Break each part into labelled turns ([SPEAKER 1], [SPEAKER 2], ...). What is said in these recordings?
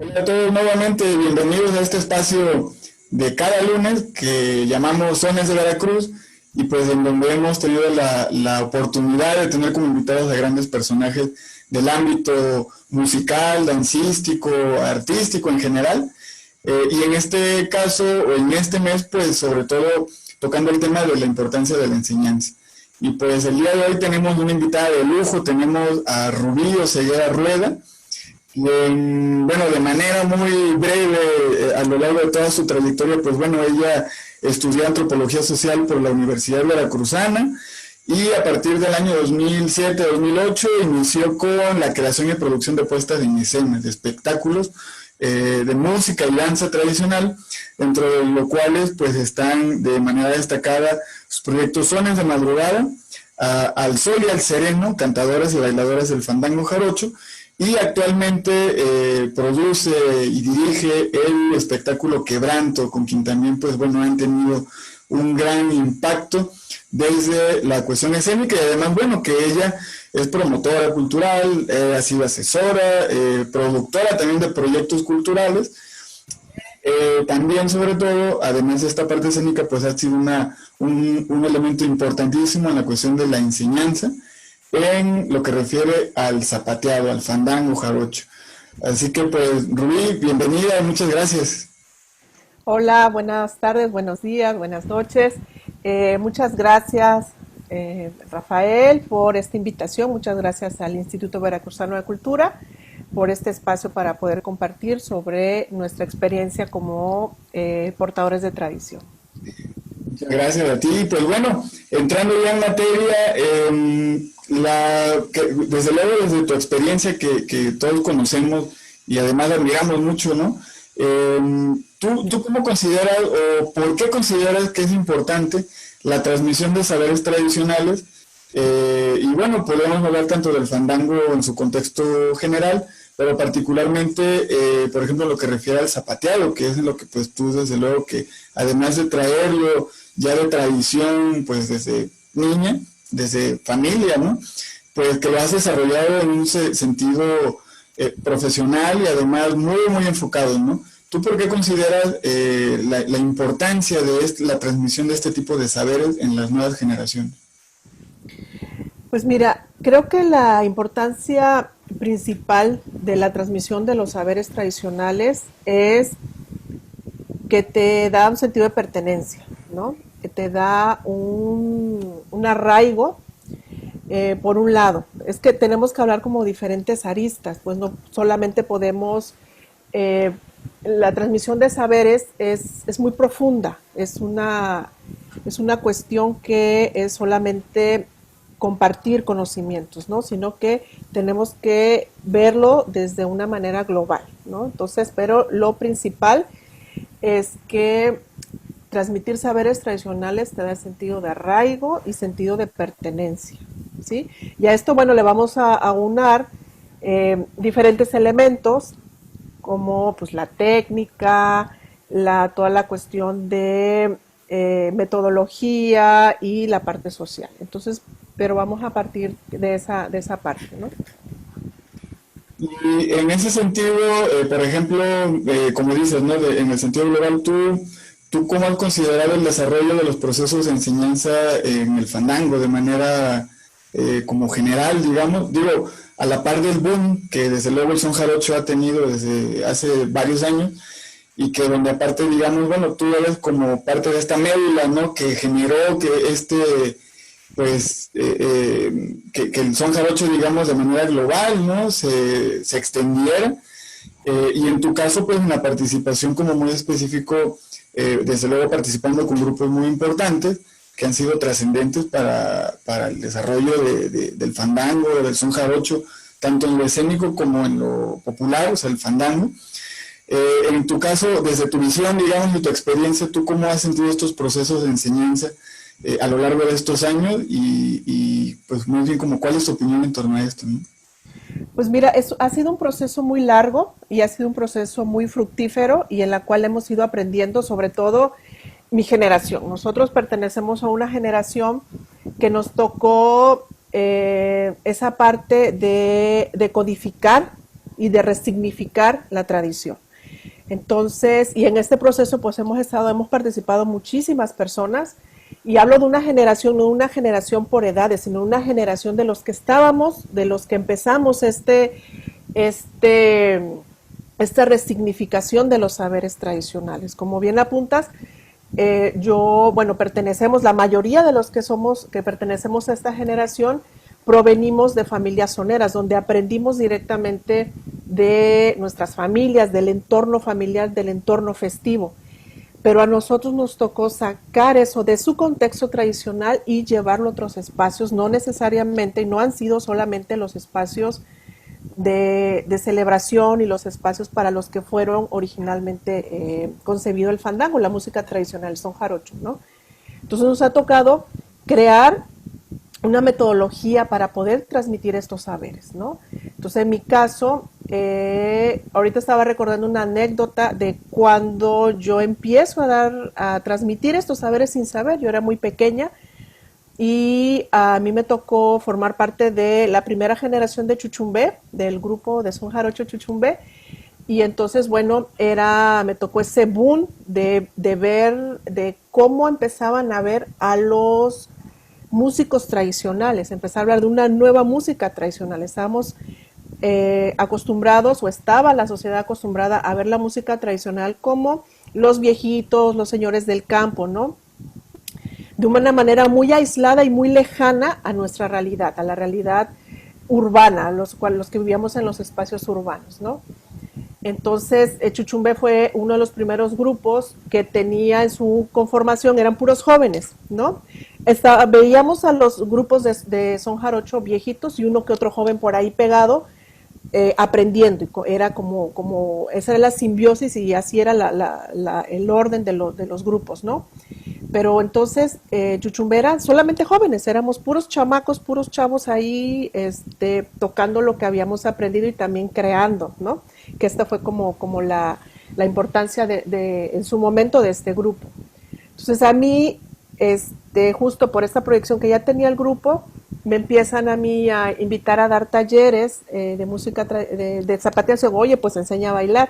[SPEAKER 1] Hola a todos nuevamente, bienvenidos a este espacio de cada lunes que llamamos Sones de Veracruz y pues en donde hemos tenido la oportunidad de tener como invitados a grandes personajes del ámbito musical, dancístico, artístico en general. Y en este caso, o en este mes, pues sobre todo tocando el tema de la importancia de la enseñanza. Y pues el día de hoy tenemos una invitada de lujo, tenemos a Rubí Oseguera Rueda, bueno, de manera muy breve, a lo largo de toda su trayectoria, pues bueno, ella estudió antropología social por la Universidad Veracruzana y a partir del año 2007-2008 inició con la creación y producción de puestas en escena, de espectáculos de música y danza tradicional, dentro de los cuales pues están de manera destacada sus proyectos Sones de Madrugada, Al Sol y al Sereno, cantadoras y bailadoras del fandango jarocho, y actualmente produce y dirige el espectáculo Quebranto, con quien también pues bueno han tenido un gran impacto desde la cuestión escénica y además bueno que ella es promotora cultural, ha sido asesora, productora también de proyectos culturales. También, sobre todo, además de esta parte escénica, pues ha sido un elemento importantísimo en la cuestión de la enseñanza en lo que refiere al zapateado, al fandango jarocho. Así que, pues, Rubí, bienvenida, muchas gracias.
[SPEAKER 2] Hola, buenas tardes, buenos días, buenas noches. Muchas gracias, Rafael, por esta invitación. Muchas gracias al Instituto Veracruzano de Cultura por este espacio para poder compartir sobre nuestra experiencia como portadores de tradición.
[SPEAKER 1] Muchas gracias a ti. Pues bueno, entrando ya en materia, desde luego desde tu experiencia que todos conocemos y además admiramos mucho, ¿no? ¿Tú cómo consideras o por qué consideras que es importante la transmisión de saberes tradicionales? Y bueno, podemos hablar tanto del fandango en su contexto general, pero particularmente, por ejemplo, lo que refiere al zapateado, que es lo que pues tú desde luego que además de traerlo ya de tradición, pues desde niña, desde familia, ¿no? Pues que lo has desarrollado en un sentido profesional y además muy enfocado, ¿no? ¿Tú por qué consideras la importancia de la transmisión de este tipo de saberes en las nuevas generaciones?
[SPEAKER 2] Pues mira, creo que la importancia principal de la transmisión de los saberes tradicionales es que te da un sentido de pertenencia, ¿no? Que te da un arraigo, por un lado. Es que tenemos que hablar como diferentes aristas, pues no solamente podemos... eh, la transmisión de saberes es muy profunda, es una cuestión que es solamente compartir conocimientos, ¿no? Sino que tenemos que verlo desde una manera global, ¿no? Entonces, pero lo principal es que transmitir saberes tradicionales te da sentido de arraigo y sentido de pertenencia, ¿sí? Y a esto, bueno, le vamos a aunar diferentes elementos como pues la técnica, toda la cuestión de metodología y la parte social. Entonces, pero vamos a partir de esa parte, ¿no?
[SPEAKER 1] Y en ese sentido, por ejemplo, como dices, ¿no? En el sentido global, ¿tú cómo has considerado el desarrollo de los procesos de enseñanza en el fandango de manera como general, digamos? Digo, a la par del boom que desde luego el son jarocho ha tenido desde hace varios años y que donde aparte, digamos, bueno, tú eres como parte de esta médula, ¿no? Que generó que pues que el son jarocho, digamos, de manera global, ¿no? Se extendiera. Y en tu caso, pues, una participación como muy específico, desde luego participando con grupos muy importantes que han sido trascendentes para el desarrollo del fandango, del son jarocho, tanto en lo escénico como en lo popular, o sea, el fandango. En tu caso, desde tu visión, digamos, y tu experiencia, ¿tú cómo has sentido estos procesos de enseñanza a lo largo de estos años? Pues más bien como cuál es tu opinión en torno a esto, ¿no?
[SPEAKER 2] Pues mira, ha sido un proceso muy largo y ha sido un proceso muy fructífero y en la cual hemos ido aprendiendo, sobre todo mi generación. Nosotros pertenecemos a una generación que nos tocó esa parte de codificar y de resignificar la tradición. Entonces, y en este proceso pues hemos participado muchísimas personas, y hablo de una generación, no una generación por edades, sino una generación de los que estábamos, de los que empezamos esta resignificación de los saberes tradicionales. Como bien apuntas, pertenecemos, la mayoría de los que pertenecemos a esta generación, provenimos de familias soneras, donde aprendimos directamente de nuestras familias, del entorno familiar, del entorno festivo. Pero a nosotros nos tocó sacar eso de su contexto tradicional y llevarlo a otros espacios, no necesariamente, y no han sido solamente los espacios de celebración y los espacios para los que fueron originalmente concebido el fandango, la música tradicional, el son jarocho, ¿no? Entonces nos ha tocado crear una metodología para poder transmitir estos saberes, ¿no? Entonces, en mi caso, ahorita estaba recordando una anécdota de cuando yo empiezo a transmitir estos saberes sin saber. Yo era muy pequeña y a mí me tocó formar parte de la primera generación de Chuchumbé, del grupo de son jarocho Chuchumbé, y entonces, bueno, me tocó ese boom de ver, de cómo empezaban a ver a los músicos tradicionales, empezar a hablar de una nueva música tradicional. Estábamos acostumbrados, o estaba la sociedad acostumbrada a ver la música tradicional como los viejitos, los señores del campo, ¿no? De una manera muy aislada y muy lejana a nuestra realidad, a la realidad urbana, los que vivíamos en los espacios urbanos, ¿no? Entonces, Chuchumbé fue uno de los primeros grupos que tenía en su conformación, eran puros jóvenes, ¿no? Veíamos a los grupos de son jarocho viejitos y uno que otro joven por ahí pegado, aprendiendo. Era esa era la simbiosis y así era el orden de los grupos, ¿no? Pero entonces, Chuchumbé era solamente jóvenes, éramos puros chamacos, puros chavos ahí, tocando lo que habíamos aprendido y también creando, ¿no? Que esta fue como la importancia en su momento de este grupo. Entonces a mí, justo por esta proyección que ya tenía el grupo, me empiezan a mí a invitar a dar talleres de música, de zapateado. Oye, pues enseña a bailar.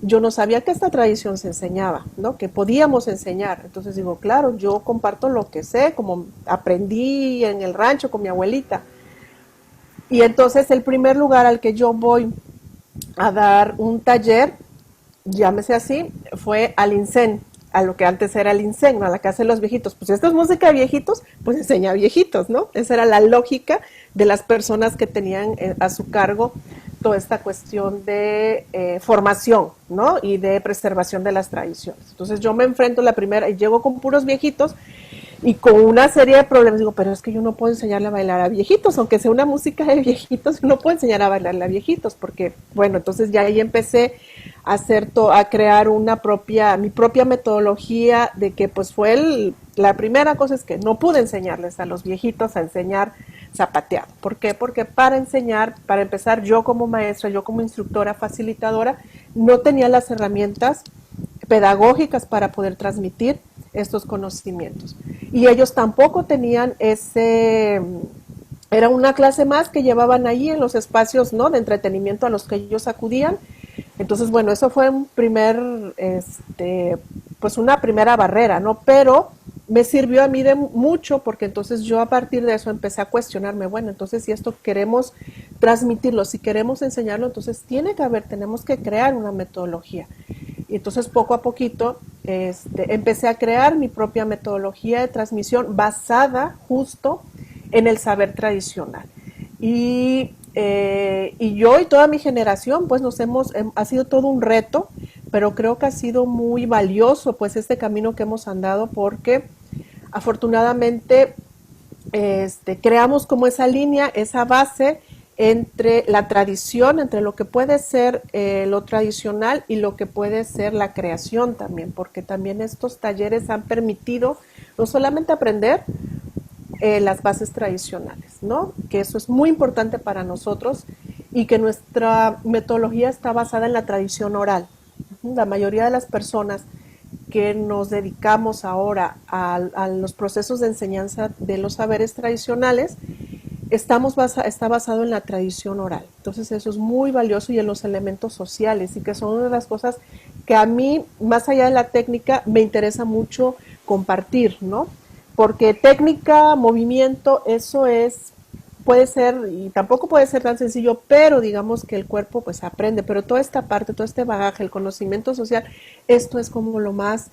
[SPEAKER 2] Yo no sabía que esta tradición se enseñaba, ¿no? Que podíamos enseñar. Entonces digo, claro, yo comparto lo que sé, como aprendí en el rancho con mi abuelita. Y entonces el primer lugar al que yo voy a dar un taller, llámese así, fue al INSEN, a lo que antes era el INSEN, ¿no? A la casa de los viejitos. Pues si esto es música de viejitos, pues enseña a viejitos, ¿no? Esa era la lógica de las personas que tenían a su cargo toda esta cuestión de formación, ¿no? Y de preservación de las tradiciones. Entonces yo me enfrento la primera, y llego con puros viejitos, y con una serie de problemas. Digo, pero es que yo no puedo enseñarle a bailar a viejitos, aunque sea una música de viejitos, yo no puedo enseñar a bailarle a viejitos, porque, bueno, entonces ya ahí empecé a crear mi propia metodología, de que pues la primera cosa es que no pude enseñarles a los viejitos a enseñar zapateado. ¿Por qué? Porque para empezar, yo como maestra, yo como instructora, facilitadora, no tenía las herramientas pedagógicas para poder transmitir estos conocimientos. Y ellos tampoco tenían era una clase más que llevaban ahí en los espacios, ¿no?, de entretenimiento a los que ellos acudían. Entonces, bueno, eso fue pues una primera barrera, ¿no? Pero me sirvió a mí de mucho, porque entonces yo a partir de eso empecé a cuestionarme, bueno, entonces si esto queremos transmitirlo, si queremos enseñarlo, entonces tenemos que crear una metodología. Y entonces poco a poquito empecé a crear mi propia metodología de transmisión basada justo en el saber tradicional. Y yo y toda mi generación, pues ha sido todo un reto, pero creo que ha sido muy valioso, pues, este camino que hemos andado, porque afortunadamente creamos como esa línea, esa base entre la tradición, entre lo que puede ser lo tradicional y lo que puede ser la creación también, porque también estos talleres han permitido no solamente aprender las bases tradicionales, ¿no? Que eso es muy importante para nosotros, y que nuestra metodología está basada en la tradición oral. La mayoría de las personas que nos dedicamos ahora a los procesos de enseñanza de los saberes tradicionales, está basado en la tradición oral. Entonces eso es muy valioso y en los elementos sociales y que son una de las cosas que a mí, más allá de la técnica, me interesa mucho compartir, ¿no? Porque técnica, movimiento, puede ser, y tampoco puede ser tan sencillo, pero digamos que el cuerpo pues aprende, pero toda esta parte, todo este bagaje, el conocimiento social, esto es como lo más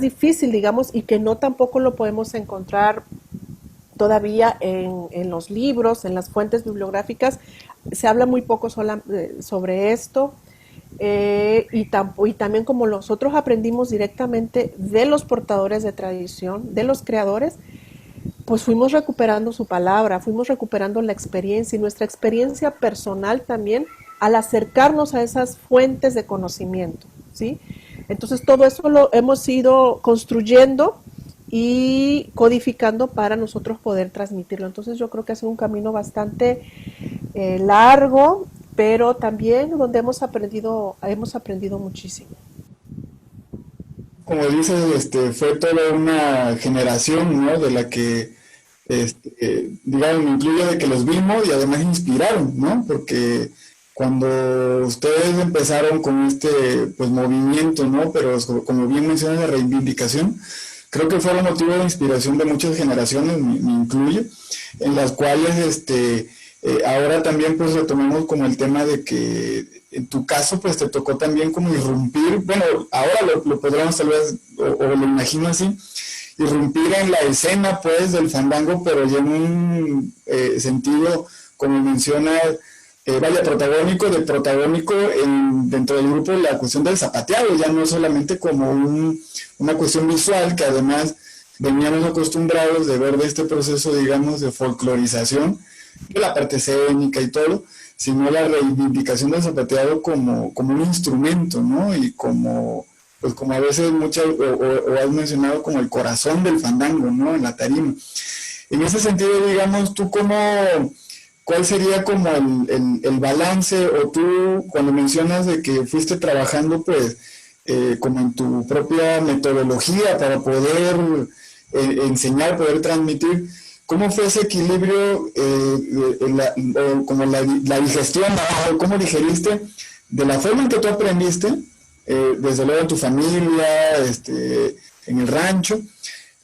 [SPEAKER 2] difícil, digamos, y que no tampoco lo podemos encontrar todavía en los libros, en las fuentes bibliográficas. Se habla muy poco sobre esto. Y también como nosotros aprendimos directamente de los portadores de tradición, de los creadores, pues fuimos recuperando su palabra, fuimos recuperando la experiencia y nuestra experiencia personal también al acercarnos a esas fuentes de conocimiento, ¿sí? Entonces todo eso lo hemos ido construyendo y codificando para nosotros poder transmitirlo. Entonces yo creo que ha sido un camino bastante largo, pero también donde hemos aprendido muchísimo.
[SPEAKER 1] Como dices, fue toda una generación, ¿no? De la que, digamos, me incluyo de que los vimos y además inspiraron, ¿no? Porque cuando ustedes empezaron con pues, movimiento, ¿no? Pero como bien mencionas, la reivindicación, creo que fue el motivo de inspiración de muchas generaciones, me incluyo, en las cuales, ahora también pues retomemos como el tema de que en tu caso pues te tocó también como irrumpir, bueno, ahora lo podríamos tal vez, o lo imagino así, irrumpir en la escena pues del fandango, pero ya en un sentido, como mencionas, vaya, protagónico dentro del grupo la cuestión del zapateado, ya no solamente como una cuestión visual, que además veníamos acostumbrados de ver de este proceso, digamos, de folclorización, de la parte escénica y todo, sino la reivindicación del zapateado como un instrumento, ¿no? Y pues como a veces o has mencionado como el corazón del fandango, ¿no? En la tarima. En ese sentido, digamos, ¿cuál sería como el balance, o tú cuando mencionas de que fuiste trabajando pues como en tu propia metodología para poder enseñar, poder transmitir, cómo fue ese equilibrio, como la digestión, o cómo digeriste de la forma en que tú aprendiste, desde luego en tu familia, en el rancho?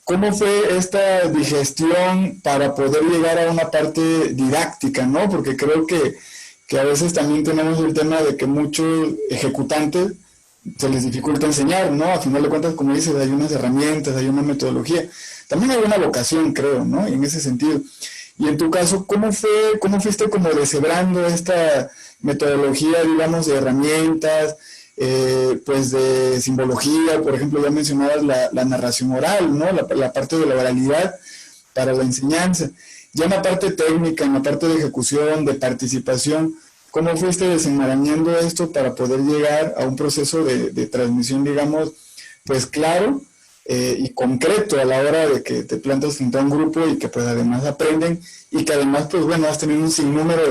[SPEAKER 1] ¿Cómo fue esta digestión para poder llegar a una parte didáctica, ¿no? Porque creo que a veces también tenemos el tema de que muchos ejecutantes se les dificulta enseñar, ¿no? A final de cuentas, como dices, hay unas herramientas, hay una metodología. También hay una vocación, creo, ¿no? En ese sentido. Y en tu caso, ¿cómo fuiste como deshebrando esta metodología, digamos, de herramientas, pues de simbología? Por ejemplo, ya mencionabas la narración oral, ¿no? La parte de la oralidad para la enseñanza. Ya en la parte técnica, en la parte de ejecución, de participación, ¿cómo fuiste desenmarañando esto para poder llegar a un proceso de transmisión, digamos, pues claro, y concreto a la hora de que te plantas frente a un grupo y que pues además aprenden, y que además pues bueno, has tenido un sinnúmero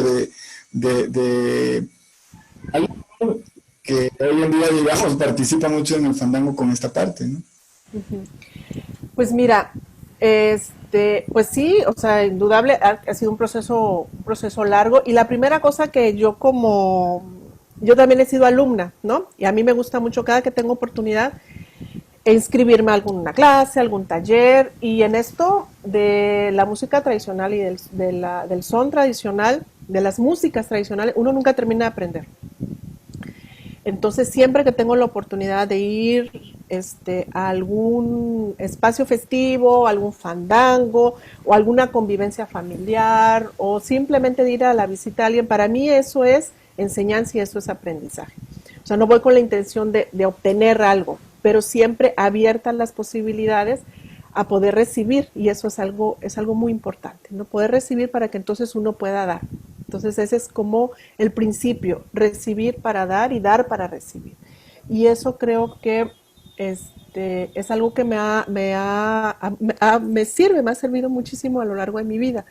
[SPEAKER 1] de algo que hoy en día, digamos, participa mucho en el fandango con esta parte, ¿no?
[SPEAKER 2] Pues mira, pues sí, o sea, indudable, ha sido un proceso largo. Y la primera cosa que yo también he sido alumna, ¿no? Y a mí me gusta mucho cada que tengo oportunidad inscribirme a alguna clase, algún taller. Y en esto de la música tradicional y del son tradicional, de las músicas tradicionales, uno nunca termina de aprender. Entonces, siempre que tengo la oportunidad de ir a algún espacio festivo, algún fandango o alguna convivencia familiar o simplemente de ir a la visita a alguien, para mí eso es enseñanza y eso es aprendizaje. O sea, no voy con la intención de obtener algo, pero siempre abiertas las posibilidades a poder recibir, y eso es algo muy importante, ¿no? Poder recibir para que entonces uno pueda dar. Entonces ese es como el principio, recibir para dar y dar para recibir. Y eso creo que es algo que me ha servido muchísimo a lo largo de mi vida.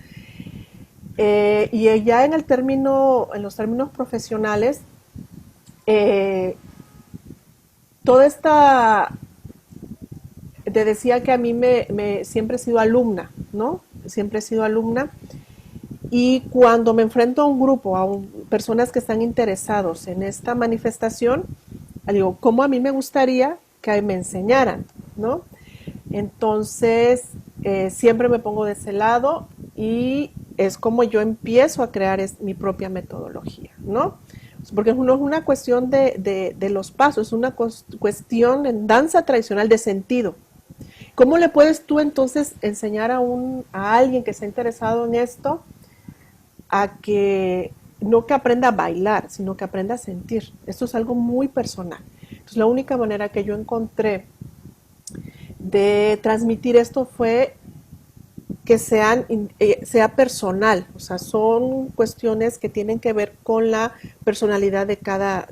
[SPEAKER 2] Y ya en los términos profesionales, toda esta, te decía que a mí siempre he sido alumna, ¿no? siempre he sido alumna. Y cuando me enfrento a un grupo, personas que están interesados en esta manifestación, digo, ¿cómo a mí me gustaría que me enseñaran? ¿No? Entonces, siempre me pongo de ese lado y es como yo empiezo a crear mi propia metodología, ¿no? Porque no es una cuestión de los pasos, es una cuestión en danza tradicional de sentido. ¿Cómo le puedes tú entonces enseñar a alguien que está interesado en esto a que no que aprenda a bailar, sino que aprenda a sentir? Esto es algo muy personal. Entonces, la única manera que yo encontré de transmitir esto fue que sea personal, o sea, son cuestiones que tienen que ver con la personalidad de cada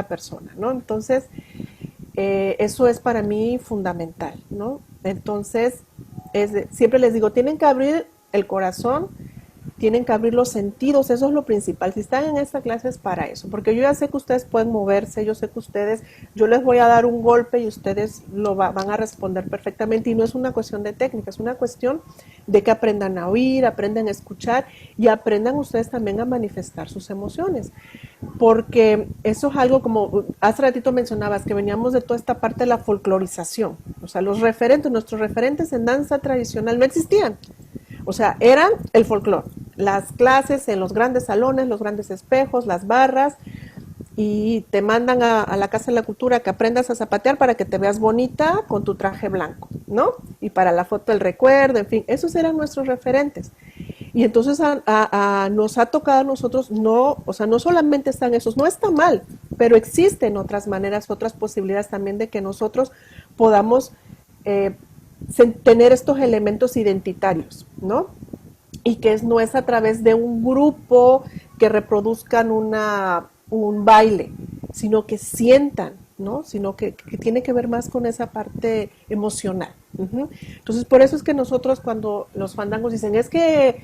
[SPEAKER 2] persona, ¿no? Entonces, eso es para mí fundamental, ¿no? Entonces, siempre les digo, tienen que abrir el corazón, tienen que abrir los sentidos, eso es lo principal. Si están en esta clase es para eso, porque yo ya sé que ustedes pueden moverse, yo sé que yo les voy a dar un golpe y ustedes van a responder perfectamente, y no es una cuestión de técnica, es una cuestión de que aprendan a oír, aprendan a escuchar y aprendan ustedes también a manifestar sus emociones, porque eso es algo como hace ratito mencionabas, que veníamos de toda esta parte de la folclorización, o sea, nuestros referentes en danza tradicional no existían. O sea, eran el folclore, las clases en los grandes salones, los grandes espejos, las barras, y te mandan a la Casa de la Cultura que aprendas a zapatear para que te veas bonita con tu traje blanco, ¿no? Y para la foto del recuerdo, en fin, esos eran nuestros referentes. Y entonces nos ha tocado a nosotros, o sea, no solamente están esos, no está mal, pero existen otras maneras, otras posibilidades también de que nosotros podamos tener estos elementos identitarios, ¿no? Y que no es a través de un grupo que reproduzcan un baile, sino que sientan, ¿no? Sino que tiene que ver más con esa parte emocional. Entonces, por eso es que nosotros cuando los fandangos dicen, es que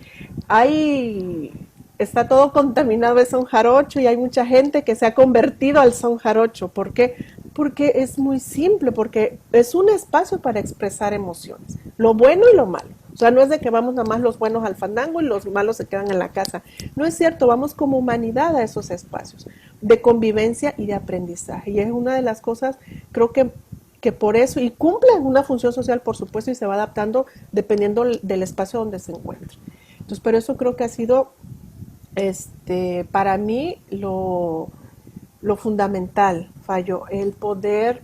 [SPEAKER 2] está todo contaminado de son jarocho y hay mucha gente que se ha convertido al son jarocho. ¿Por qué? Porque es muy simple, porque es un espacio para expresar emociones, lo bueno y lo malo. O sea, no es de que vamos nada más los buenos al fandango y los malos se quedan en la casa. No es cierto, vamos como humanidad a esos espacios de convivencia y de aprendizaje. Y es una de las cosas, creo que por eso, y cumple una función social, por supuesto, y se va adaptando dependiendo del espacio donde se encuentre. Entonces, pero eso creo que ha sido, para mí, lo fundamental, Fallo, el poder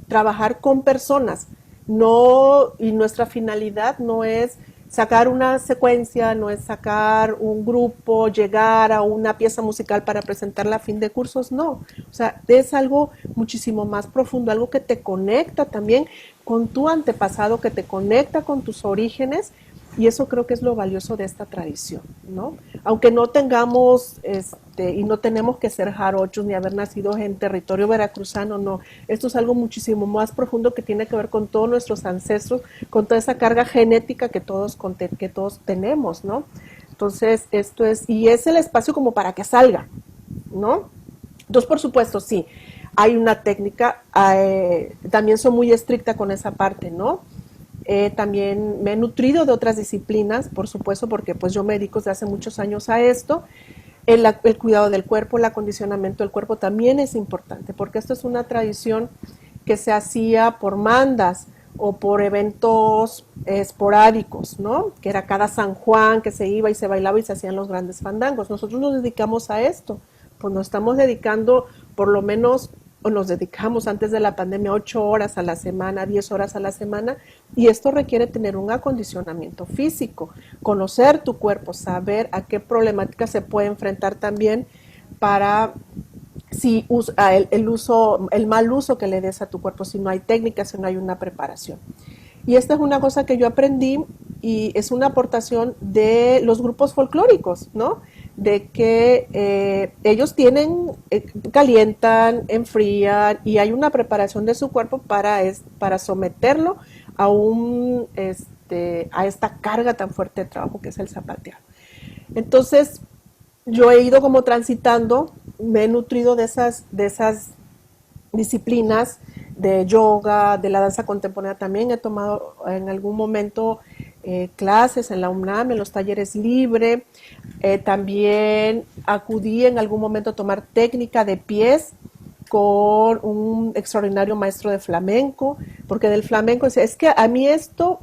[SPEAKER 2] trabajar con personas. Y nuestra finalidad no es sacar una secuencia, no es sacar un grupo, llegar a una pieza musical para presentarla a fin de cursos, no. O sea, es algo muchísimo más profundo, algo que te conecta también con tu antepasado, que te conecta con tus orígenes, y eso creo que es lo valioso de esta tradición, ¿no? Aunque no tengamos, y no tenemos que ser jarochos ni haber nacido en territorio veracruzano, no. Esto es algo muchísimo más profundo que tiene que ver con todos nuestros ancestros, con toda esa carga genética que todos tenemos, ¿no? Entonces, y es el espacio como para que salga, ¿no? Entonces, por supuesto, sí, hay una técnica, también soy muy estricta con esa parte, ¿no? También me he nutrido de otras disciplinas, por supuesto, porque pues yo me dedico desde hace muchos años a esto. El cuidado del cuerpo, el acondicionamiento del cuerpo también es importante, porque esto es una tradición que se hacía por mandas o por eventos esporádicos, ¿no? Que era cada San Juan que se iba y se bailaba y se hacían los grandes fandangos. Nosotros nos dedicamos a esto, pues nos estamos dedicando por lo menos, o nos dedicamos antes de la pandemia 8 horas a la semana, 10 horas a la semana, y esto requiere tener un acondicionamiento físico, conocer tu cuerpo, saber a qué problemáticas se puede enfrentar también para el mal uso que le des a tu cuerpo, si no hay técnica, si no hay una preparación. Y esta es una cosa que yo aprendí y es una aportación de los grupos folclóricos, ¿no? De que ellos calientan, enfrían y hay una preparación de su cuerpo para someterlo a esta carga tan fuerte de trabajo que es el zapateado. Entonces, yo he ido como transitando, me he nutrido de esas disciplinas de yoga, de la danza contemporánea también. He tomado en algún momento clases en la UNAM, en los talleres libre. También acudí en algún momento a tomar técnica de pies con un extraordinario maestro de flamenco, porque del flamenco es que a mí esto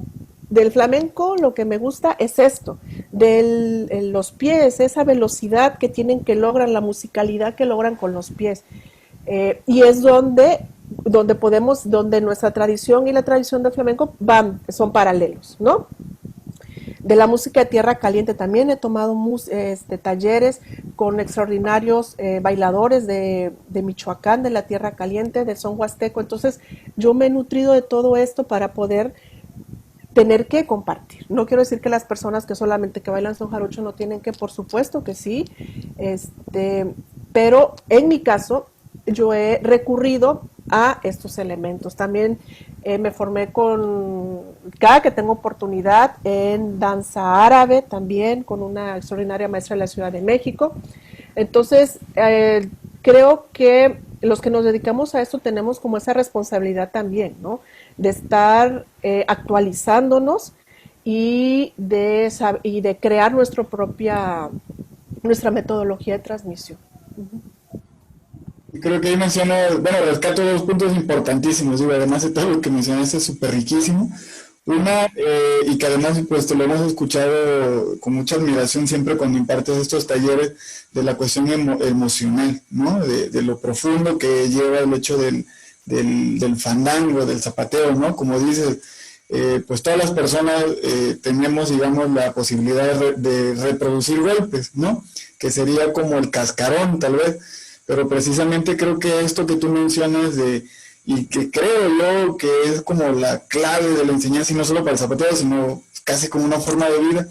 [SPEAKER 2] del flamenco lo que me gusta es esto, de los pies, esa velocidad que tienen, que logran, la musicalidad que logran con los pies. Y es donde nuestra tradición y la tradición del flamenco son paralelos, ¿no? De la música de tierra caliente también he tomado talleres con extraordinarios bailadores de Michoacán, de la tierra caliente, del son huasteco. Entonces yo me he nutrido de todo esto para poder tener que compartir. No quiero decir que las personas que solamente que bailan son jarocho no tienen que, por supuesto que sí, pero en mi caso yo he recurrido a estos elementos. También me formé cada que tengo oportunidad, en danza árabe también, con una extraordinaria maestra de la Ciudad de México. Entonces, creo que los que nos dedicamos a esto tenemos como esa responsabilidad también, ¿no? De estar actualizándonos y de crear nuestra metodología de transmisión.
[SPEAKER 1] Creo que ahí mencionas, bueno, rescato dos puntos importantísimos, digo, además de todo lo que mencionaste es súper riquísimo. Una, y que además pues te lo hemos escuchado con mucha admiración siempre cuando impartes estos talleres, de la cuestión emocional, ¿no? De lo profundo que lleva el hecho del fandango, del zapateo, ¿no? Como dices, pues todas las personas tenemos, digamos, la posibilidad de reproducir golpes, ¿no? Que sería como el cascarón, tal vez, pero precisamente creo que esto que tú mencionas y que creo yo que es como la clave de la enseñanza, y no solo para el zapateo, sino casi como una forma de vida,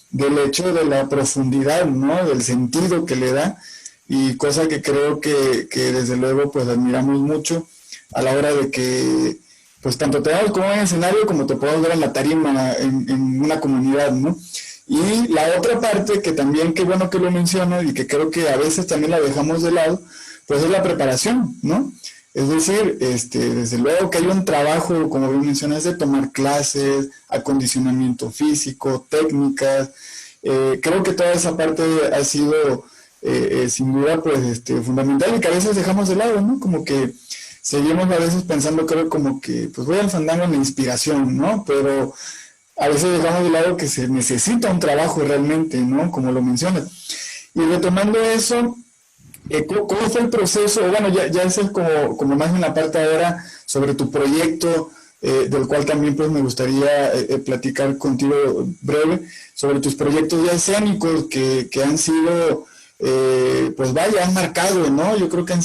[SPEAKER 1] del hecho de la profundidad, ¿no? Del sentido que le da, y cosa que creo que desde luego pues admiramos mucho a la hora de que pues tanto te damos como en el escenario como te podemos ver en la tarima en una comunidad, ¿no? Y la otra parte que también, qué bueno que lo mencionas y que creo que a veces también la dejamos de lado, pues es la preparación, ¿no? Es decir, desde luego que hay un trabajo, como bien mencionas, de tomar clases, acondicionamiento físico, técnicas. Creo que toda esa parte ha sido, sin duda, pues fundamental, y que a veces dejamos de lado, ¿no? Como que seguimos a veces pensando, creo, como que pues voy al fandango en la inspiración, ¿no? Pero a veces dejamos de lado que se necesita un trabajo realmente, ¿no? Como lo mencionas. Y retomando eso, ¿cómo fue el proceso? Bueno, ya eso es como más en la parte ahora sobre tu proyecto, del cual también pues me gustaría platicar contigo breve, sobre tus proyectos ya escénicos que han sido, pues vaya, han marcado, ¿no? Yo creo que han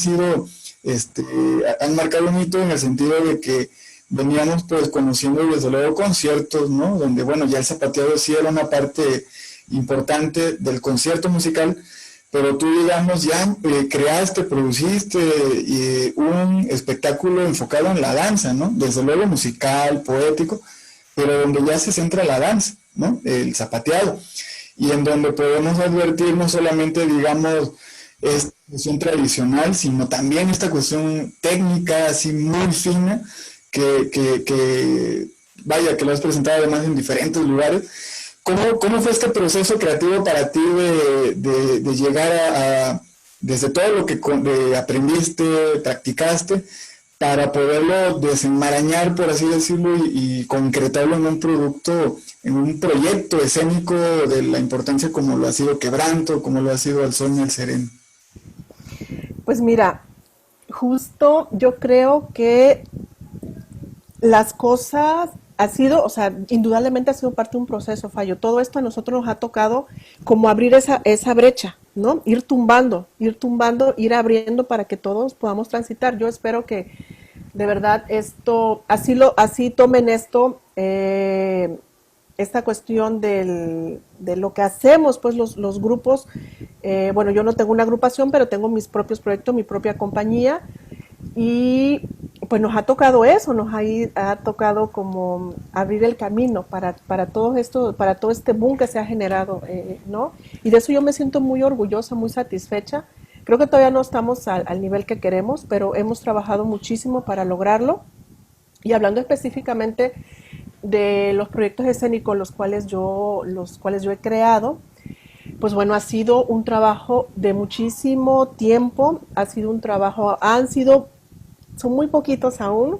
[SPEAKER 1] marcado un hito en el sentido de que veníamos pues conociendo desde luego conciertos, ¿no? Donde, bueno, ya el zapateado sí era una parte importante del concierto musical, pero tú, digamos, ya produciste un espectáculo enfocado en la danza, ¿no? Desde luego musical, poético, pero donde ya se centra la danza, ¿no? El zapateado. Y en donde podemos advertir no solamente, digamos, esta cuestión tradicional, sino también esta cuestión técnica, así muy fina, vaya, que lo has presentado además en diferentes lugares. ¿Cómo fue este proceso creativo para ti de llegar desde todo lo que aprendiste, practicaste, para poderlo desenmarañar, por así decirlo, y concretarlo en un producto, en un proyecto escénico de la importancia como lo ha sido Quebranto, como lo ha sido Al Son y al Sereno?
[SPEAKER 2] Pues mira, justo yo creo que las cosas o sea, indudablemente ha sido parte de un proceso, Fallo. Todo esto a nosotros nos ha tocado como abrir esa brecha, ¿no? Ir tumbando, ir abriendo para que todos podamos transitar. Yo espero que de verdad así tomen esta cuestión de lo que hacemos, pues los grupos. Bueno, yo no tengo una agrupación, pero tengo mis propios proyectos, mi propia compañía, y pues nos ha tocado eso, ha tocado como abrir el camino para todo esto, para todo este boom que se ha generado, ¿no? Y de eso yo me siento muy orgullosa, muy satisfecha, Creo que todavía no estamos al nivel que queremos, pero hemos trabajado muchísimo para lograrlo. Y hablando específicamente de los proyectos escénicos los cuales yo he creado, pues bueno, ha sido un trabajo de muchísimo tiempo, ha sido un trabajo, son muy poquitos aún,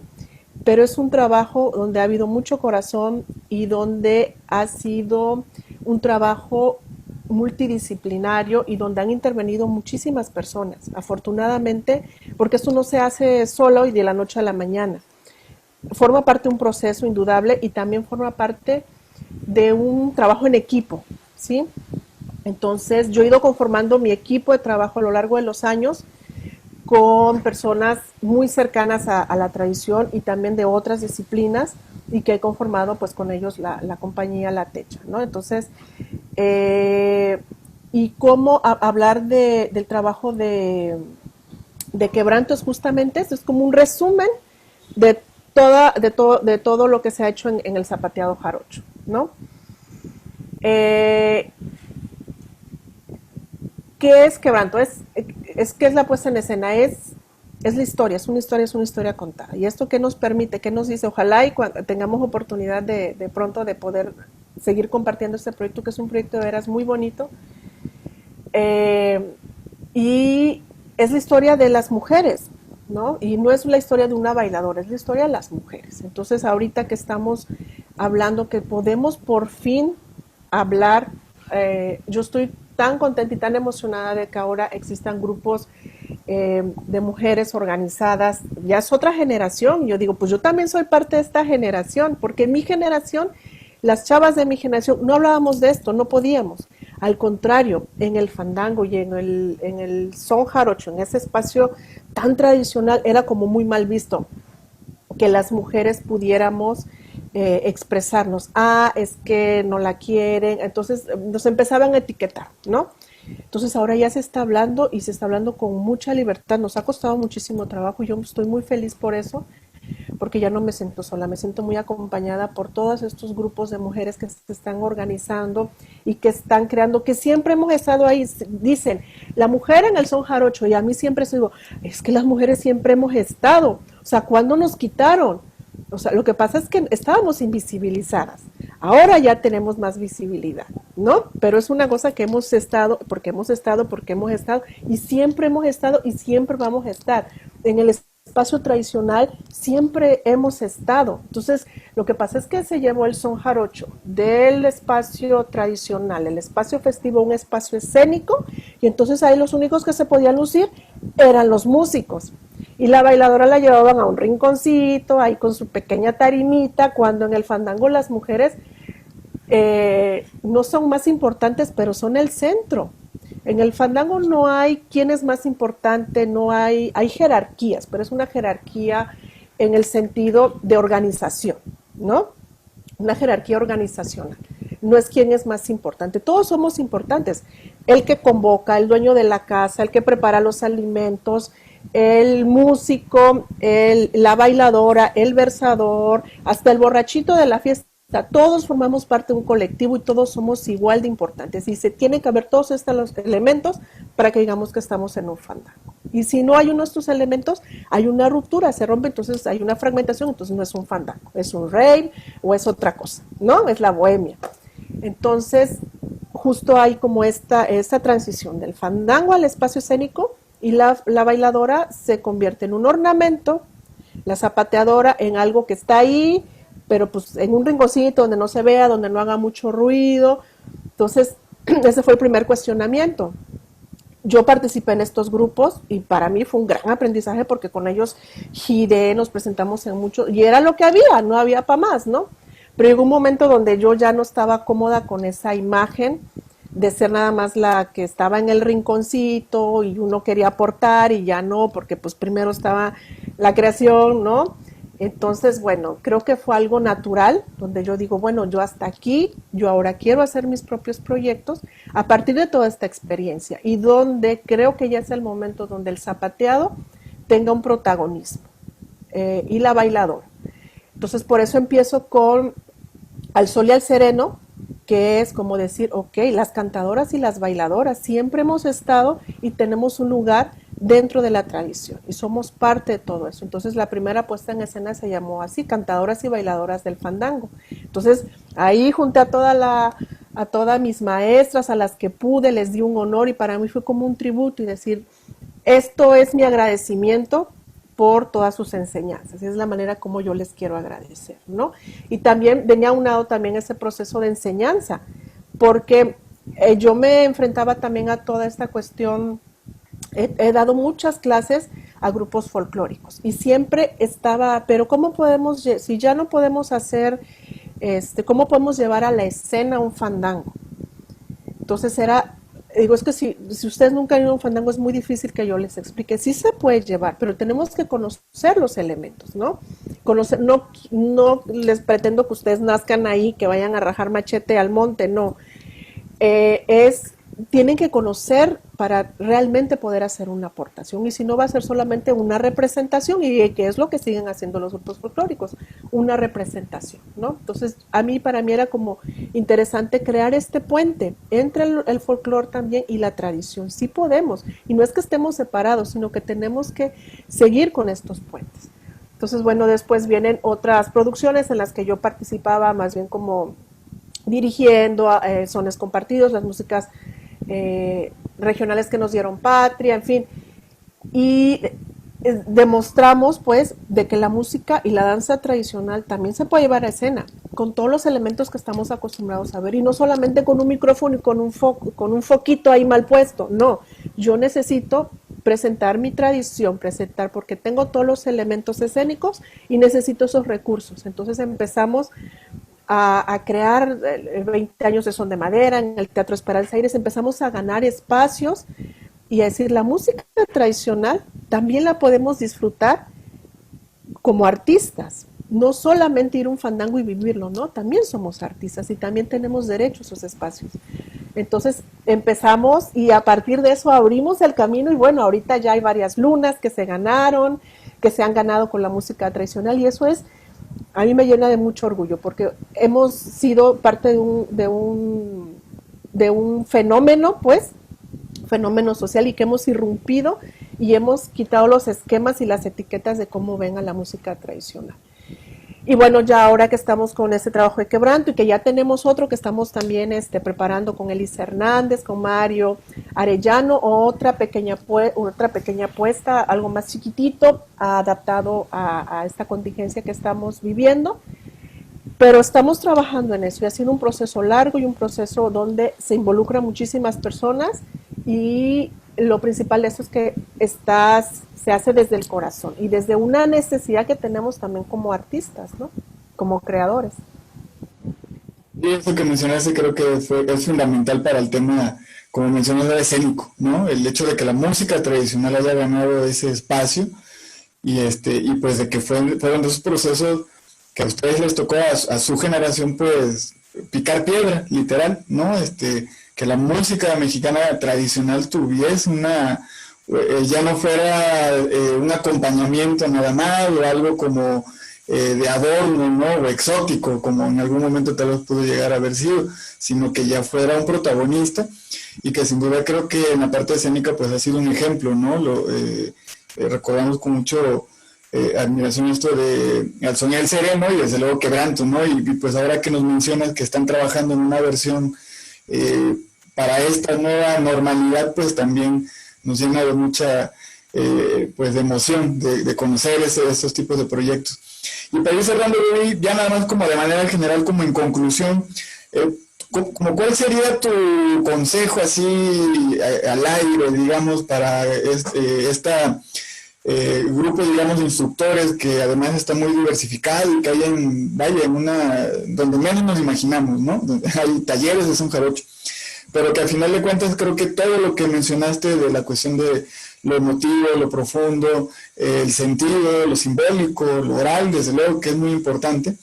[SPEAKER 2] pero es un trabajo donde ha habido mucho corazón y donde ha sido un trabajo multidisciplinario y donde han intervenido muchísimas personas, afortunadamente, porque esto no se hace solo y de la noche a la mañana. Forma parte de un proceso indudable y también forma parte de un trabajo en equipo, ¿sí? Entonces, yo he ido conformando mi equipo de trabajo a lo largo de los años con personas muy cercanas a la tradición y también de otras disciplinas y que he conformado pues con ellos la compañía La Techa, ¿no? Entonces, y cómo hablar del trabajo de quebranto es justamente esto, es como un resumen de todo lo que se ha hecho en el zapateado jarocho, ¿no? ¿Qué es quebranto? ¿Qué es la puesta en escena? Es la historia, es una historia contada. ¿Y esto qué nos permite? ¿Qué nos dice? Ojalá y cuando tengamos oportunidad de pronto de poder seguir compartiendo este proyecto, que es un proyecto de veras muy bonito. Y es la historia de las mujeres, ¿no? Y no es la historia de una bailadora, es la historia de las mujeres. Entonces, ahorita que estamos hablando, que podemos por fin hablar, yo estoy tan contenta y tan emocionada de que ahora existan grupos de mujeres organizadas. Ya es otra generación. Yo digo, pues yo también soy parte de esta generación, porque en mi generación, las chavas de mi generación, no hablábamos de esto, no podíamos. Al contrario, en el fandango y en el son jarocho, en ese espacio tan tradicional, era como muy mal visto que las mujeres pudiéramos expresarnos. Es que no la quieren. Entonces nos empezaban a etiquetar, ¿no? Entonces ahora ya se está hablando y se está hablando con mucha libertad. Nos ha costado muchísimo trabajo. Yo estoy muy feliz por eso, porque ya no me siento sola, me siento muy acompañada por todos estos grupos de mujeres que se están organizando y que están creando, que siempre hemos estado ahí. Dicen, la mujer en el son jarocho, y a mí siempre se digo, es que las mujeres siempre hemos estado. O sea, ¿cuándo nos quitaron? O sea, lo que pasa es que estábamos invisibilizadas. Ahora ya tenemos más visibilidad, ¿no? Pero es una cosa que hemos estado, y siempre hemos estado y siempre vamos a estar. En el espacio tradicional siempre hemos estado. Entonces, lo que pasa es que se llevó el son jarocho del espacio tradicional, el espacio festivo, un espacio escénico, y entonces ahí los únicos que se podían lucir eran los músicos. Y la bailadora la llevaban a un rinconcito, ahí con su pequeña tarimita, cuando en el fandango las mujeres no son más importantes, pero son el centro. En el fandango no hay quién es más importante, hay jerarquías, pero es una jerarquía en el sentido de organización, ¿no? Una jerarquía organizacional. No es quién es más importante, todos somos importantes. El que convoca, el dueño de la casa, el que prepara los alimentos, el músico, la bailadora, el versador, hasta el borrachito de la fiesta. Todos formamos parte de un colectivo y todos somos igual de importantes, y se tienen que haber todos estos elementos para que digamos que estamos en un fandango. Y si no hay uno de estos elementos, hay una ruptura, se rompe, entonces hay una fragmentación, entonces no es un fandango, es un rave o es otra cosa, ¿no? Es la bohemia. Entonces, justo hay como esta transición del fandango al espacio escénico, y la bailadora se convierte en un ornamento, la zapateadora en algo que está ahí, pero pues en un rinconcito donde no se vea, donde no haga mucho ruido. Entonces, ese fue el primer cuestionamiento. Yo participé en estos grupos y para mí fue un gran aprendizaje, porque con ellos giré, nos presentamos en mucho, y era lo que había, no había para más, ¿no? Pero llegó un momento donde yo ya no estaba cómoda con esa imagen de ser nada más la que estaba en el rinconcito y uno quería aportar y ya no, porque pues primero estaba la creación, ¿no? Entonces, bueno, creo que fue algo natural, donde yo digo, bueno, yo hasta aquí, yo ahora quiero hacer mis propios proyectos a partir de toda esta experiencia, y donde creo que ya es el momento donde el zapateado tenga un protagonismo, y la bailadora. Entonces, por eso empiezo con Al Sol y al Sereno, que es como decir, ok, las cantadoras y las bailadoras siempre hemos estado y tenemos un lugar dentro de la tradición y somos parte de todo eso. Entonces la primera puesta en escena se llamó así, Cantadoras y Bailadoras del Fandango. Entonces ahí junté a todas mis maestras, a las que pude, les di un honor y para mí fue como un tributo y decir, esto es mi agradecimiento por todas sus enseñanzas. Es la manera como yo les quiero agradecer, ¿no? Y también venía aunado también ese proceso de enseñanza, porque yo me enfrentaba también a toda esta cuestión. He dado muchas clases a grupos folclóricos y siempre estaba, pero ¿cómo podemos, si ya no podemos hacer, cómo podemos llevar a la escena un fandango? Entonces digo, es que si ustedes nunca han ido a un fandango es muy difícil que yo les explique. Sí se puede llevar, pero tenemos que conocer los elementos, ¿no? No les pretendo que ustedes nazcan ahí, que vayan a rajar machete al monte, no. Tienen que conocer para realmente poder hacer una aportación y si no va a ser solamente una representación y que es lo que siguen haciendo los grupos folclóricos, una representación, ¿no? Entonces para mí era como interesante crear este puente entre el folclore también y la tradición, sí podemos y no es que estemos separados, sino que tenemos que seguir con estos puentes. Entonces bueno, después vienen otras producciones en las que yo participaba más bien como dirigiendo sones compartidos, las músicas regionales que nos dieron patria, en fin, y demostramos pues de que la música y la danza tradicional también se puede llevar a escena con todos los elementos que estamos acostumbrados a ver y no solamente con un micrófono y con un foquito ahí mal puesto, no, yo necesito presentar mi tradición, porque tengo todos los elementos escénicos y necesito esos recursos. Entonces empezamos a crear 20 años de Son de Madera en el Teatro Esperanza Aires, empezamos a ganar espacios y a decir, la música tradicional también la podemos disfrutar como artistas, no solamente ir a un fandango y vivirlo, ¿no? También somos artistas y también tenemos derecho a esos espacios. Entonces empezamos y a partir de eso abrimos el camino y bueno, ahorita ya hay varias lunas que se ganaron, que se han ganado con la música tradicional y eso a mí me llena de mucho orgullo porque hemos sido parte de un fenómeno, pues, fenómeno social y que hemos irrumpido y hemos quitado los esquemas y las etiquetas de cómo ven a la música tradicional. Y bueno, ya ahora que estamos con este trabajo de quebranto y que ya tenemos otro que estamos también preparando con Elisa Hernández, con Mario Arellano, otra pequeña puesta, algo más chiquitito, adaptado a esta contingencia que estamos viviendo. Pero estamos trabajando en eso y ha sido un proceso largo y un proceso donde se involucran muchísimas personas y lo principal de eso es que se hace desde el corazón y desde una necesidad que tenemos también como artistas, ¿no? Como creadores.
[SPEAKER 1] Y eso que mencionaste creo que es fundamental para el tema, como mencionas, escénico, ¿no? El hecho de que la música tradicional haya ganado ese espacio y pues de que fueron de esos procesos que a ustedes les tocó a su generación pues picar piedra, literal, ¿no? Que la música mexicana tradicional tuviese ya no fuera un acompañamiento nada más o algo como de adorno, ¿no? O exótico, como en algún momento tal vez pudo llegar a haber sido, sino que ya fuera un protagonista y que sin duda creo que en la parte escénica pues ha sido un ejemplo, ¿no? Recordamos con mucho admiración esto de Al Soñar el Sereno y desde luego Quebranto, ¿no? Y pues ahora que nos mencionas que están trabajando en una versión para esta nueva normalidad, pues también nos llena de mucha pues de emoción de conocer esos tipos de proyectos. Y para ir cerrando, ya nada más como de manera general, como en conclusión, como ¿cuál sería tu consejo así al aire, digamos, para esta grupo, digamos, de instructores que además está muy diversificado y que hay donde menos nos imaginamos, ¿no? Hay talleres de son jarocho, pero que al final de cuentas creo que todo lo que mencionaste de la cuestión de lo emotivo, lo profundo, el sentido, lo simbólico, lo oral, desde luego que es muy importante,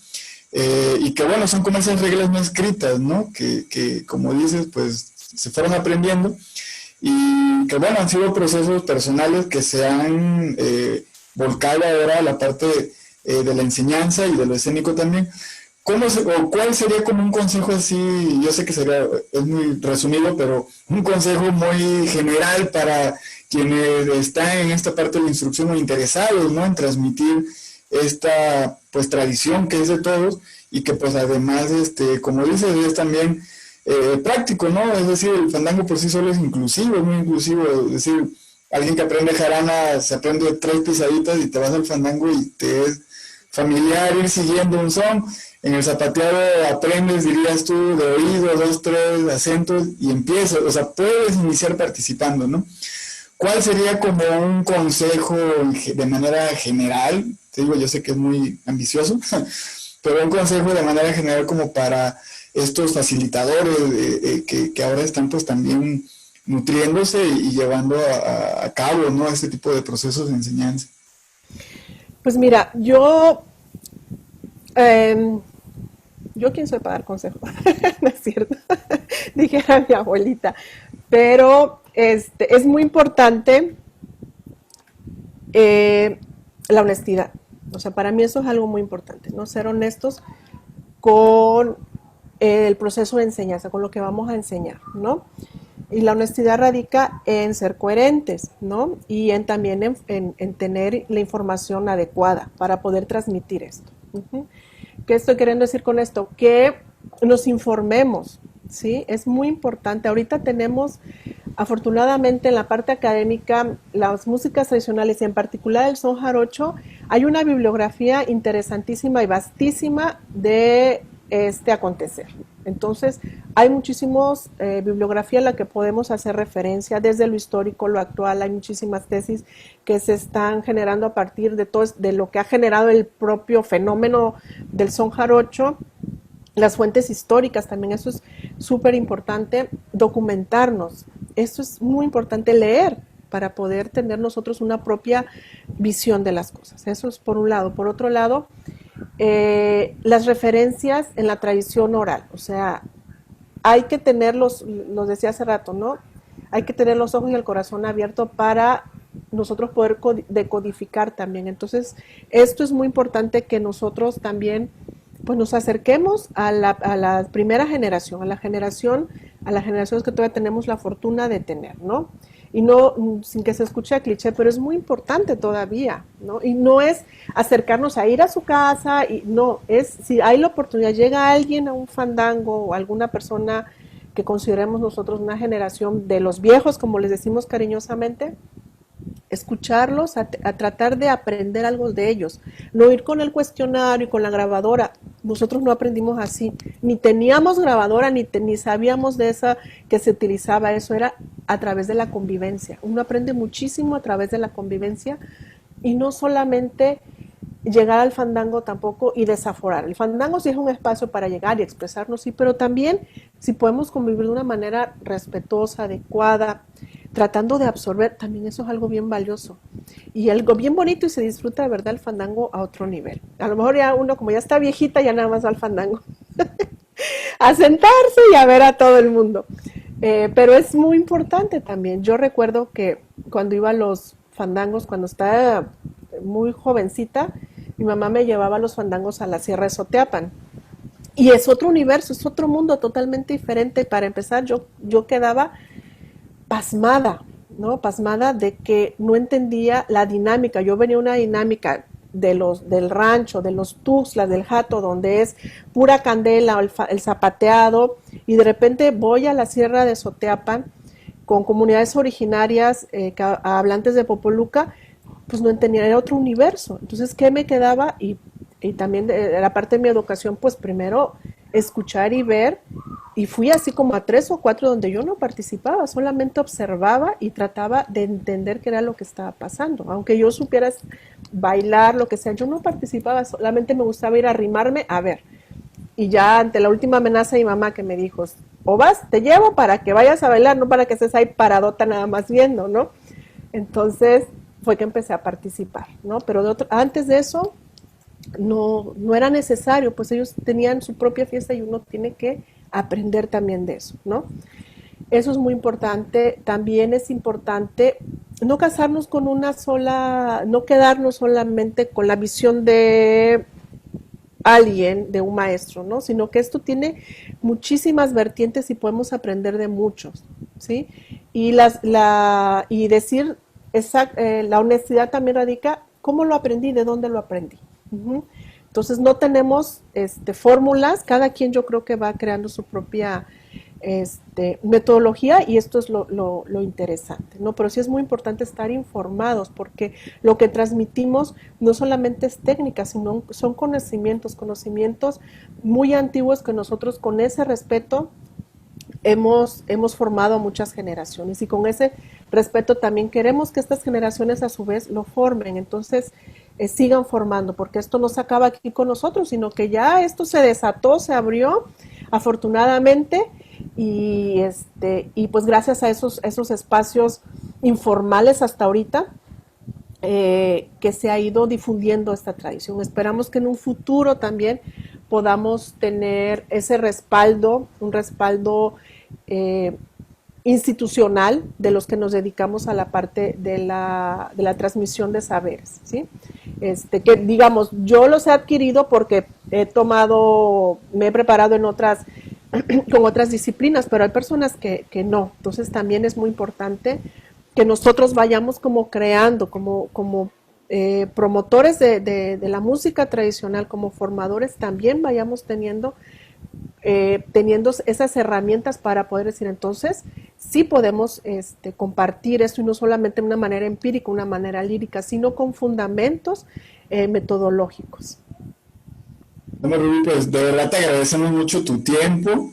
[SPEAKER 1] y que bueno, son como esas reglas no escritas, ¿no? Que como dices, pues se fueron aprendiendo, y que bueno, han sido procesos personales que se han volcado ahora a la parte de la enseñanza y de lo escénico también, o cuál sería como un consejo así? Yo sé que es muy resumido, pero un consejo muy general para quienes están en esta parte de la instrucción o interesados, ¿no? En transmitir esta, pues, tradición que es de todos y que, pues, además, como dices, es también práctico, ¿no? Es decir, el fandango por sí solo es inclusivo, es muy inclusivo. Es decir, alguien que aprende jarana se aprende 3 pisaditas y te vas al fandango y te es familiar ir siguiendo un son. En el zapateado aprendes, dirías tú, de oído, 2, 3 acentos y empiezas, o sea, puedes iniciar participando, ¿no? ¿Cuál sería como un consejo de manera general? Te digo, yo sé que es muy ambicioso, pero un consejo de manera general como para estos facilitadores que ahora están pues también nutriéndose y llevando a cabo, ¿no? Este tipo de procesos de enseñanza.
[SPEAKER 2] Pues mira, yo quién soy para dar consejos, no es cierto, dijera mi abuelita, pero es muy importante la honestidad. O sea, para mí eso es algo muy importante, ¿no? Ser honestos con el proceso de enseñanza, con lo que vamos a enseñar, ¿no? Y la honestidad radica en ser coherentes, ¿no? Y también en tener la información adecuada para poder transmitir esto. Uh-huh. ¿Qué estoy queriendo decir con esto? Que nos informemos, ¿sí? Es muy importante. Ahorita tenemos, afortunadamente, en la parte académica, las músicas tradicionales y en particular el son jarocho, hay una bibliografía interesantísima y vastísima de este acontecer. Entonces, hay muchísimos bibliografía a la que podemos hacer referencia, desde lo histórico, lo actual, hay muchísimas tesis que se están generando a partir de todo de lo que ha generado el propio fenómeno del son jarocho, las fuentes históricas también, eso es súper importante, documentarnos, eso es muy importante leer para poder tener nosotros una propia visión de las cosas, eso es por un lado. Por otro lado, las referencias en la tradición oral, o sea, hay que tener los decía hace rato, ¿no? Hay que tener los ojos y el corazón abierto para nosotros poder decodificar también. Entonces, esto es muy importante que nosotros también pues nos acerquemos a la primera generación, a las generaciones que todavía tenemos la fortuna de tener, ¿no? Y no, sin que se escuche a cliché, pero es muy importante todavía, ¿no? Y no es acercarnos a ir a su casa, y no, es si hay la oportunidad, llega alguien a un fandango o alguna persona que consideremos nosotros una generación de los viejos, como les decimos cariñosamente, escucharlos, a tratar de aprender algo de ellos, no ir con el cuestionario y con la grabadora. Nosotros no aprendimos así, ni teníamos grabadora, ni sabíamos de esa que se utilizaba, eso era a través de la convivencia. Uno aprende muchísimo a través de la convivencia y no solamente llegar al fandango tampoco y desaforar. El fandango sí es un espacio para llegar y expresarnos, sí, pero también si podemos convivir de una manera respetuosa, adecuada, tratando de absorber, también eso es algo bien valioso y algo bien bonito y se disfruta de verdad el fandango a otro nivel. A lo mejor ya uno como ya está viejita ya nada más va al fandango a sentarse y a ver a todo el mundo, pero es muy importante también. Yo recuerdo que cuando iba a los fandangos, cuando estaba muy jovencita, mi mamá me llevaba a los fandangos a la Sierra de Soteapan. Y es otro universo, es otro mundo totalmente diferente. Para empezar, yo quedaba pasmada, ¿no? Pasmada de que no entendía la dinámica. Yo venía una dinámica del rancho, de los tuxtlas, del jato, donde es pura candela, el zapateado, y de repente voy a la Sierra de Soteapan con comunidades originarias, hablantes de Popoluca, pues no entendía, era otro universo. Entonces, ¿qué me quedaba? Y también la parte de mi educación, pues primero escuchar y ver, y fui así como a 3 o 4 donde yo no participaba, solamente observaba y trataba de entender qué era lo que estaba pasando. Aunque yo supiera bailar, lo que sea, yo no participaba, solamente me gustaba ir a arrimarme a ver. Y ya ante la última amenaza de mi mamá que me dijo, o vas, te llevo para que vayas a bailar, no para que estés ahí paradota nada más viendo, ¿no? Entonces fue que empecé a participar, ¿no? Pero antes de eso no era necesario, pues ellos tenían su propia fiesta y uno tiene que aprender también de eso, ¿no? Eso es muy importante. También es importante no casarnos con una sola, no quedarnos solamente con la visión de alguien, de un maestro, ¿no? Sino que esto tiene muchísimas vertientes y podemos aprender de muchos, ¿sí? Y decir, la honestidad también radica, ¿cómo lo aprendí? ¿De dónde lo aprendí? Uh-huh. Entonces no tenemos fórmulas, cada quien yo creo que va creando su propia metodología y esto es lo interesante, ¿no? Pero sí es muy importante estar informados porque lo que transmitimos no solamente es técnica, sino son conocimientos muy antiguos que nosotros con ese respeto hemos formado a muchas generaciones y con ese respeto también queremos que estas generaciones a su vez lo formen, entonces sigan formando, porque esto no se acaba aquí con nosotros, sino que ya esto se desató, se abrió afortunadamente y pues gracias a esos espacios informales hasta ahorita que se ha ido difundiendo esta tradición. Esperamos que en un futuro también podamos tener ese respaldo, un respaldo institucional de los que nos dedicamos a la parte de la transmisión de saberes, ¿sí? Que digamos, yo los he adquirido porque me he preparado en con otras disciplinas, pero hay personas que no, entonces también es muy importante que nosotros vayamos como creando, como promotores de la música tradicional, como formadores, también vayamos teniendo esas herramientas para poder decir, entonces, sí podemos compartir esto y no solamente de una manera empírica, una manera lírica, sino con fundamentos metodológicos.
[SPEAKER 1] Bueno, Rubí, pues de verdad te agradecemos mucho tu tiempo.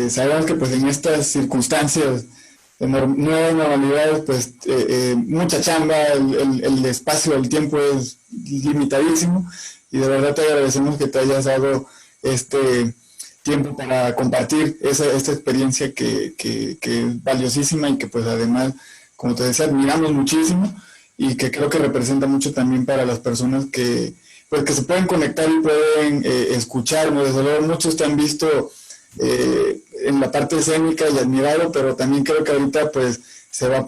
[SPEAKER 1] Sabemos que pues en estas circunstancias de nuevas normalidades, pues mucha chamba, el espacio, el tiempo es limitadísimo y de verdad te agradecemos que te hayas dado este tiempo para compartir esta experiencia que es valiosísima y que pues además, como te decía, admiramos muchísimo y que creo que representa mucho también para las personas que pues que se pueden conectar y pueden escucharnos. Desde luego muchos te han visto en la parte escénica y admirado, pero también creo que ahorita pues se va a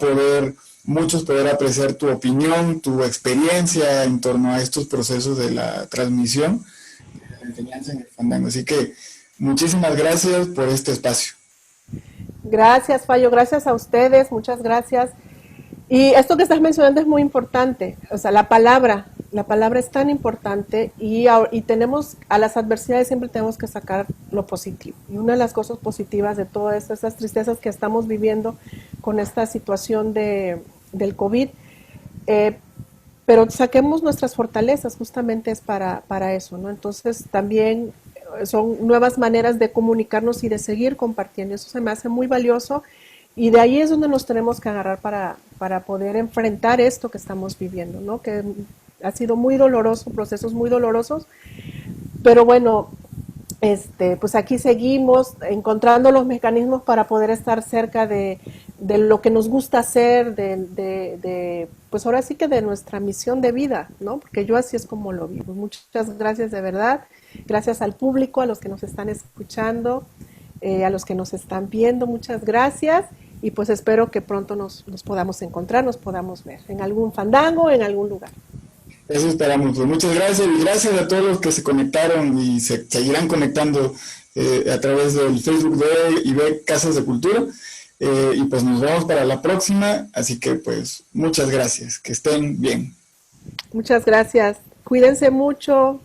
[SPEAKER 1] muchos poder apreciar tu opinión, tu experiencia en torno a estos procesos de la transmisión, de la enseñanza en el fandango. Así que muchísimas gracias por este espacio.
[SPEAKER 2] Gracias, Fallo, gracias a ustedes, muchas gracias. Y esto que estás mencionando es muy importante, o sea, la palabra es tan importante y tenemos, a las adversidades siempre tenemos que sacar lo positivo. Y una de las cosas positivas de todas estas tristezas que estamos viviendo con esta situación del COVID, pero saquemos nuestras fortalezas, justamente es para eso, ¿no? Entonces también son nuevas maneras de comunicarnos y de seguir compartiendo, eso se me hace muy valioso. Y de ahí es donde nos tenemos que agarrar para poder enfrentar esto que estamos viviendo, ¿no? Que ha sido muy doloroso, procesos muy dolorosos, pero bueno, pues aquí seguimos encontrando los mecanismos para poder estar cerca de lo que nos gusta hacer, pues ahora sí que de nuestra misión de vida, ¿no? Porque yo así es como lo vivo. Muchas gracias de verdad, gracias al público, a los que nos están escuchando, a los que nos están viendo, muchas gracias. Y pues espero que pronto nos podamos encontrar, nos podamos ver en algún fandango, en algún lugar.
[SPEAKER 1] Eso esperamos. Pues muchas gracias y gracias a todos los que se conectaron y se seguirán conectando a través del Facebook de IBEC Casas de Cultura. Y pues nos vemos para la próxima. Así que pues muchas gracias. Que estén bien.
[SPEAKER 2] Muchas gracias. Cuídense mucho.